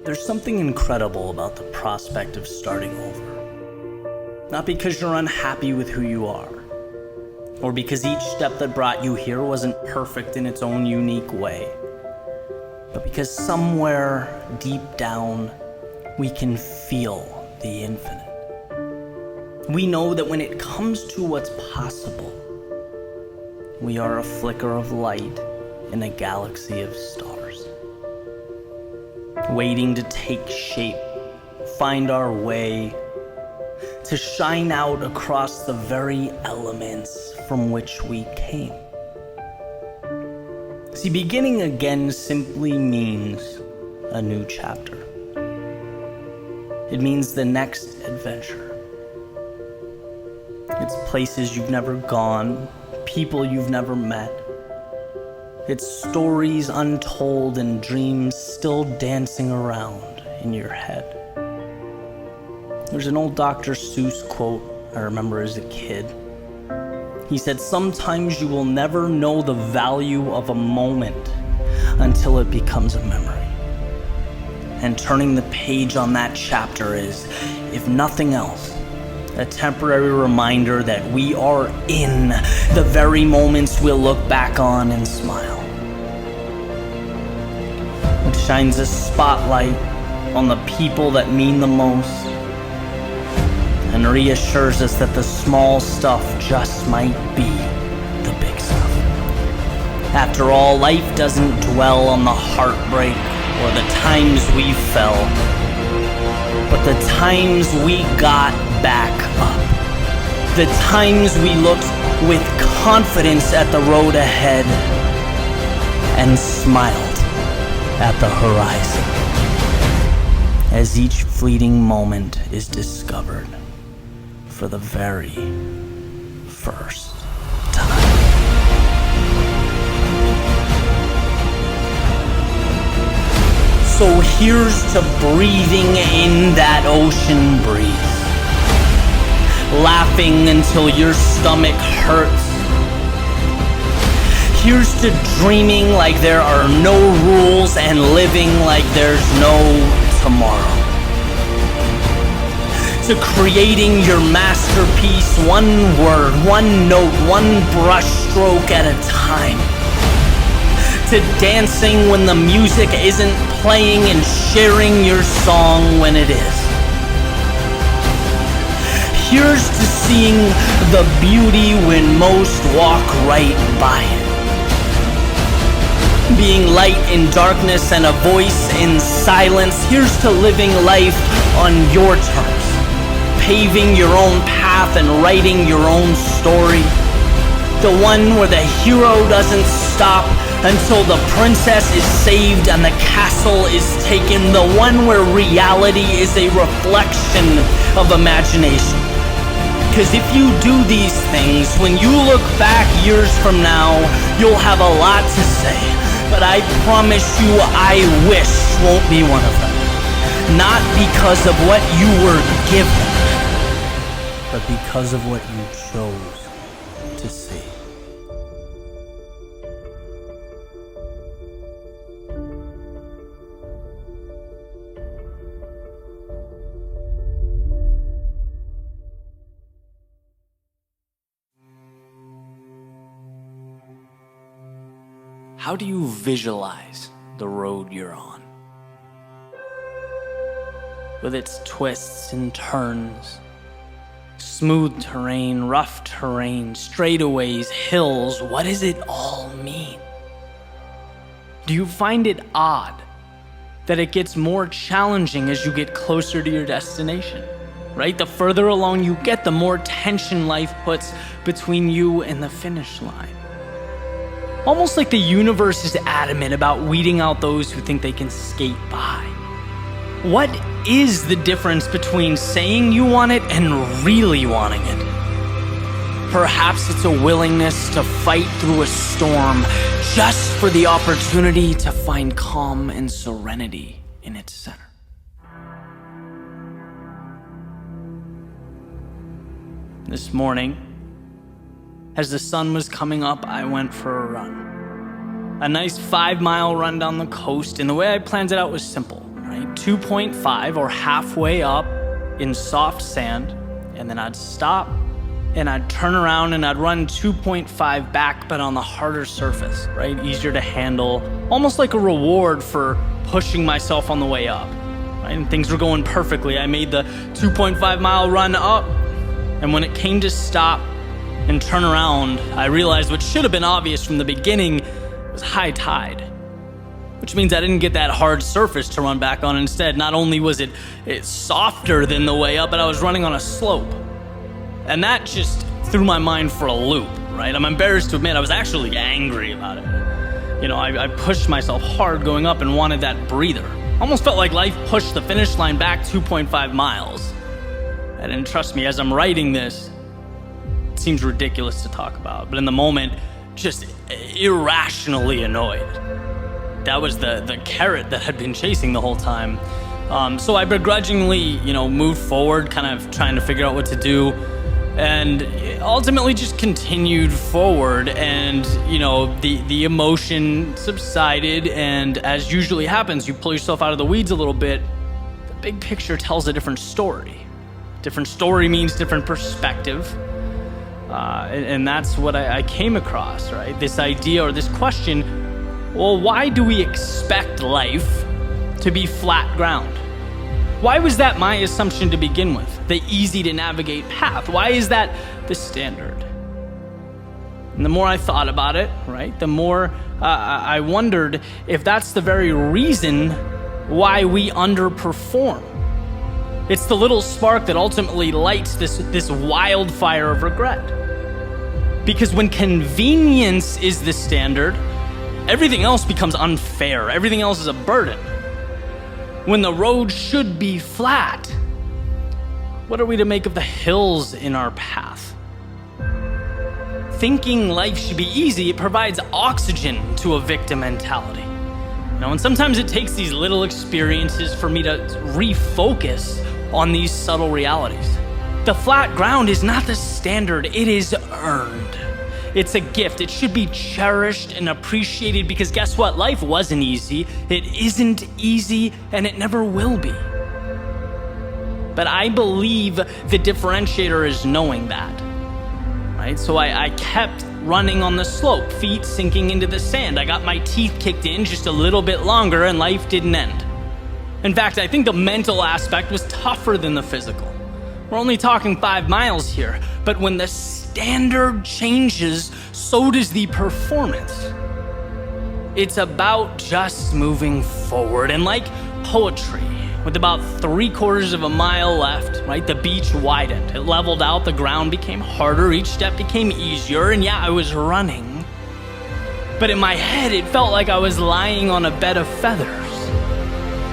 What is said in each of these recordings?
There's something incredible about the prospect of starting over. Not because you're unhappy with who you are, or because each step that brought you here wasn't perfect in its own unique way, but because somewhere deep down, we can feel the infinite. We know that when it comes to what's possible, we are a flicker of light in a galaxy of stars, waiting to take shape, find our way, to shine out across the very elements from which we came. See, beginning again simply means a new chapter. It means the next adventure. It's places you've never gone, people you've never met. It's stories untold and dreams still dancing around in your head. There's an old Dr. Seuss quote I remember as a kid. He said, "Sometimes you will never know the value of a moment until it becomes a memory." And turning the page on that chapter is, if nothing else, a temporary reminder that we are in the very moments we'll look back on and smile. It shines a spotlight on the people that mean the most and reassures us that the small stuff just might be the big stuff. After all, life doesn't dwell on the heartbreak or the times we fell, but the times we got back up. The times we looked with confidence at the road ahead and smiled at the horizon as each fleeting moment is discovered for the very first time. So here's to breathing in that ocean breeze, laughing until your stomach hurts. Here's to dreaming like there are no rules and living like there's no tomorrow. To creating your masterpiece, one word, one note, one brush stroke at a time. To dancing when the music isn't playing and sharing your song when it is. Here's to seeing the beauty when most walk right by it. Being light in darkness and a voice in silence. Here's to living life on your terms, paving your own path and writing your own story. The one where the hero doesn't stop until the princess is saved and the castle is taken. The one where reality is a reflection of imagination. Because if you do these things, when you look back years from now, you'll have a lot to say. But I promise you, I wish won't be one of them. Not because of what you were given, but because of what you chose to see. How do you visualize the road you're on? With its twists and turns, smooth terrain, rough terrain, straightaways, hills, what does it all mean? Do you find it odd that it gets more challenging as you get closer to your destination? Right? The further along you get, the more tension life puts between you and the finish line. Almost like the universe is adamant about weeding out those who think they can skate by. What is the difference between saying you want it and really wanting it? Perhaps it's a willingness to fight through a storm just for the opportunity to find calm and serenity in its center. This morning, as the sun was coming up, I went for a run. A nice 5-mile run down the coast, and the way I planned it out was simple, right? 2.5 or halfway up in soft sand, and then I'd stop and I'd turn around and I'd run 2.5 back, but on the harder surface, right? Easier to handle, almost like a reward for pushing myself on the way up, right? And things were going perfectly. I made the 2.5 mile run up, and when it came to stop and turn around, I realized what should have been obvious from the beginning was high tide, which means I didn't get that hard surface to run back on. Instead, not only was it softer than the way up, but I was running on a slope. And that just threw my mind for a loop, right? I'm embarrassed to admit I was actually angry about it. I pushed myself hard going up and wanted that breather. Almost felt like life pushed the finish line back 2.5 miles. And trust me, as I'm writing this, it seems ridiculous to talk about, but in the moment, just irrationally annoyed. That was the carrot that had been chasing the whole time. So I begrudgingly, moved forward, kind of trying to figure out what to do, and ultimately just continued forward. And the emotion subsided, and as usually happens, you pull yourself out of the weeds a little bit. The big picture tells a different story. Different story means different perspective. And that's what I came across, right? This idea or this question, well, why do we expect life to be flat ground? Why was that my assumption to begin with? The easy to navigate path. Why is that the standard? And the more I thought about it, right, the more I wondered if that's the very reason why we underperform. It's the little spark that ultimately lights this wildfire of regret. Because when convenience is the standard, everything else becomes unfair. Everything else is a burden. When the road should be flat, what are we to make of the hills in our path? Thinking life should be easy, it provides oxygen to a victim mentality. And sometimes it takes these little experiences for me to refocus on these subtle realities. The flat ground is not the standard, it is earned. It's a gift. It should be cherished and appreciated because guess what? Life wasn't easy. It isn't easy, and it never will be. But I believe the differentiator is knowing that, right? So I kept running on the slope, feet sinking into the sand. I got my teeth kicked in just a little bit longer, and life didn't end. In fact, I think the mental aspect was tougher than the physical. We're only talking 5 miles here, but when the standard changes, so does the performance. It's about just moving forward. And like poetry, with about 3/4 of a mile left, right, the beach widened. It leveled out, the ground became harder, each step became easier, and yeah, I was running. But in my head, it felt like I was lying on a bed of feathers.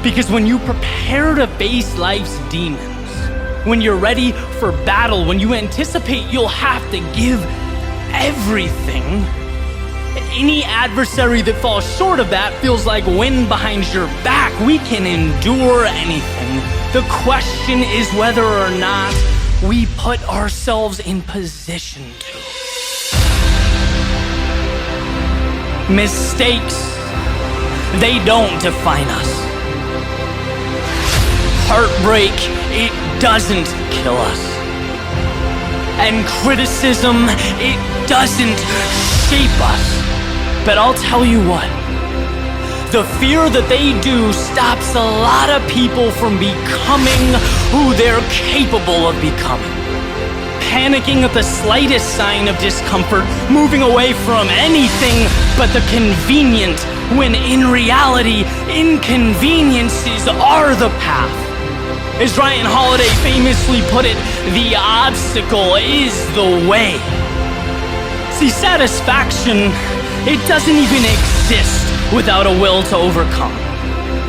Because when you prepare to face life's demons, when you're ready for battle, when you anticipate you'll have to give everything, any adversary that falls short of that feels like wind behind your back. We can endure anything. The question is whether or not we put ourselves in position to. Mistakes, they don't define us. Heartbreak, it doesn't kill us. And criticism, it doesn't shape us. But I'll tell you what, the fear that they do stops a lot of people from becoming who they're capable of becoming. Panicking at the slightest sign of discomfort, moving away from anything but the convenient, when in reality, inconveniences are the path. As Ryan Holiday famously put it, the obstacle is the way. See, satisfaction, it doesn't even exist without a will to overcome.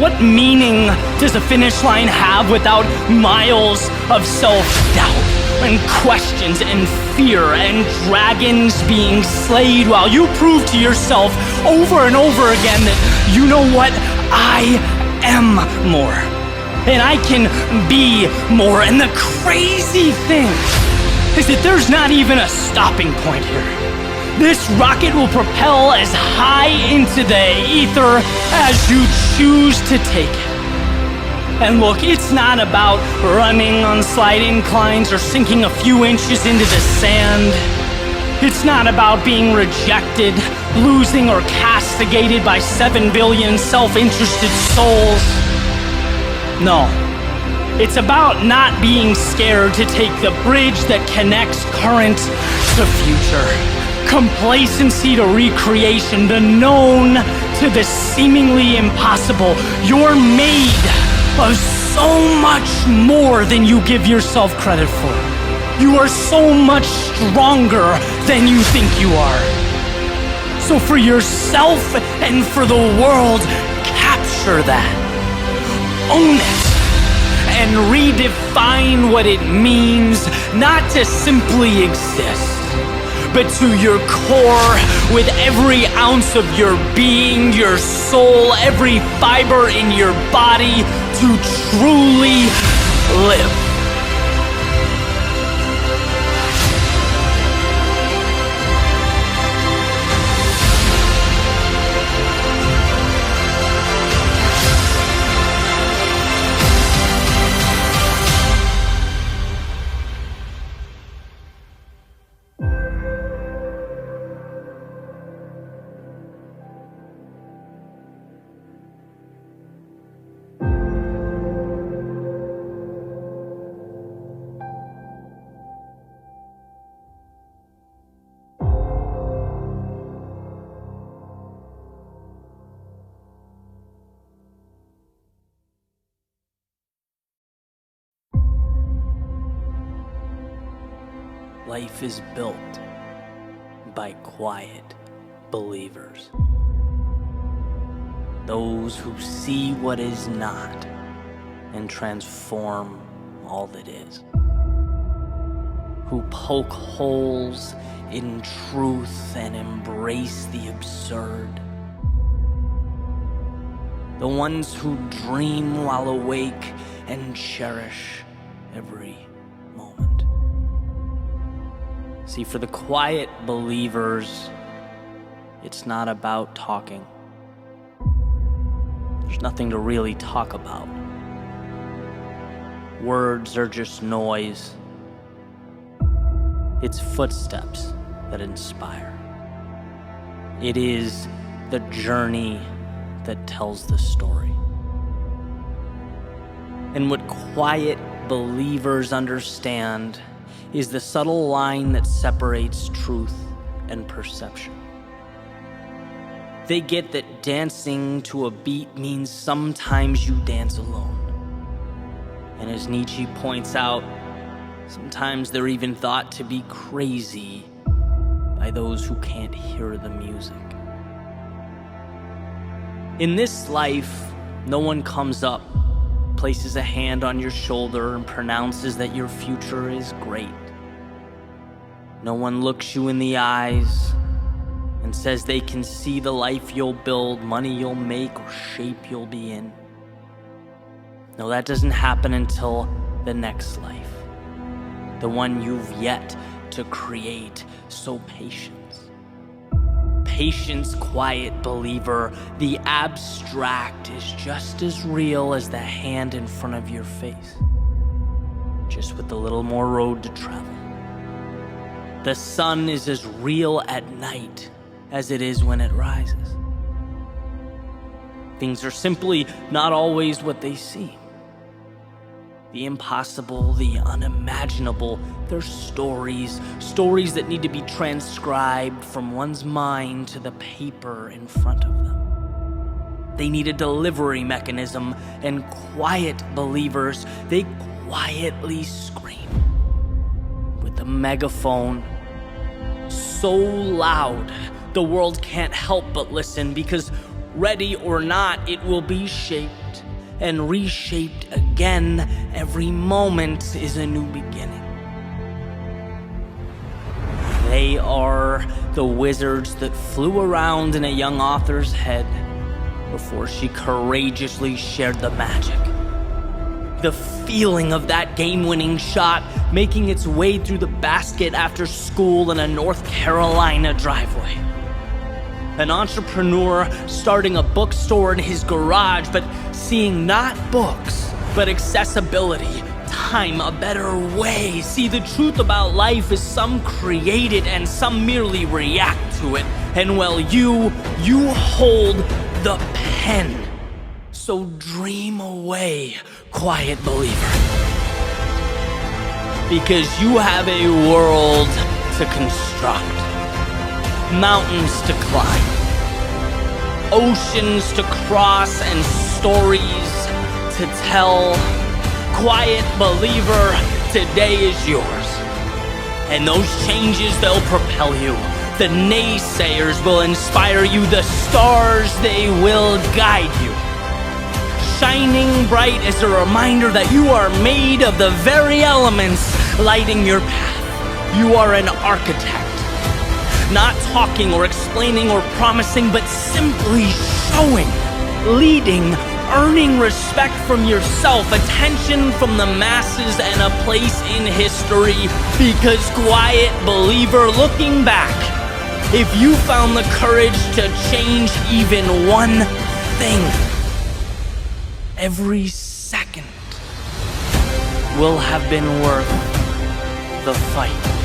What meaning does a finish line have without miles of self-doubt and questions and fear and dragons being slayed while you prove to yourself over and over again that you know what? I am more. And I can be more. And the crazy thing is that there's not even a stopping point here. This rocket will propel as high into the ether as you choose to take it. And look, it's not about running on slight inclines or sinking a few inches into the sand. It's not about being rejected, losing, or castigated by 7 billion self-interested souls. No. It's about not being scared to take the bridge that connects current to future. Complacency to recreation, the known to the seemingly impossible. You're made of so much more than you give yourself credit for. You are so much stronger than you think you are. So for yourself and for the world, capture that. Own it. And redefine what it means not to simply exist, but to your core, with every ounce of your being, your soul, every fiber in your body, to truly live. Life is built by quiet believers. Those who see what is not and transform all that is. Who poke holes in truth and embrace the absurd. The ones who dream while awake and cherish every moment. See, for the quiet believers, it's not about talking. There's nothing to really talk about. Words are just noise. It's footsteps that inspire. It is the journey that tells the story. And what quiet believers understand is the subtle line that separates truth and perception. They get that dancing to a beat means sometimes you dance alone. And as Nietzsche points out, sometimes they're even thought to be crazy by those who can't hear the music. In this life, no one comes up, places a hand on your shoulder, and pronounces that your future is great. No one looks you in the eyes and says they can see the life you'll build, money you'll make, or shape you'll be in. No, that doesn't happen until the next life, the one you've yet to create. So patience. Patience, quiet believer. The abstract is just as real as the hand in front of your face, just with a little more road to travel. The sun is as real at night as it is when it rises. Things are simply not always what they seem. The impossible, the unimaginable, they're stories that need to be transcribed from one's mind to the paper in front of them. They need a delivery mechanism, and quiet believers, they quietly scream with a megaphone so loud the world can't help but listen, because ready or not, it will be shaped and reshaped again. Every moment is a new beginning. They are the wizards that flew around in a young author's head before she courageously shared the magic. The feeling of that game-winning shot making its way through the basket after school in a North Carolina driveway. An entrepreneur starting a bookstore in his garage, but seeing not books, but accessibility, time, a better way. See, the truth about life is some create it and some merely react to it. And well, you hold the pen. So dream away, quiet believer. Because you have a world to construct, mountains to climb, oceans to cross, and stories to tell. Quiet believer, today is yours. And those changes, they'll propel you. The naysayers will inspire you. The stars, they will guide you. Shining bright as a reminder that you are made of the very elements lighting your path. You are an architect. Not talking or explaining or promising, but simply showing, leading, earning respect from yourself, attention from the masses, and a place in history. Because quiet believer, looking back, if you found the courage to change even one thing, every second will have been worth the fight.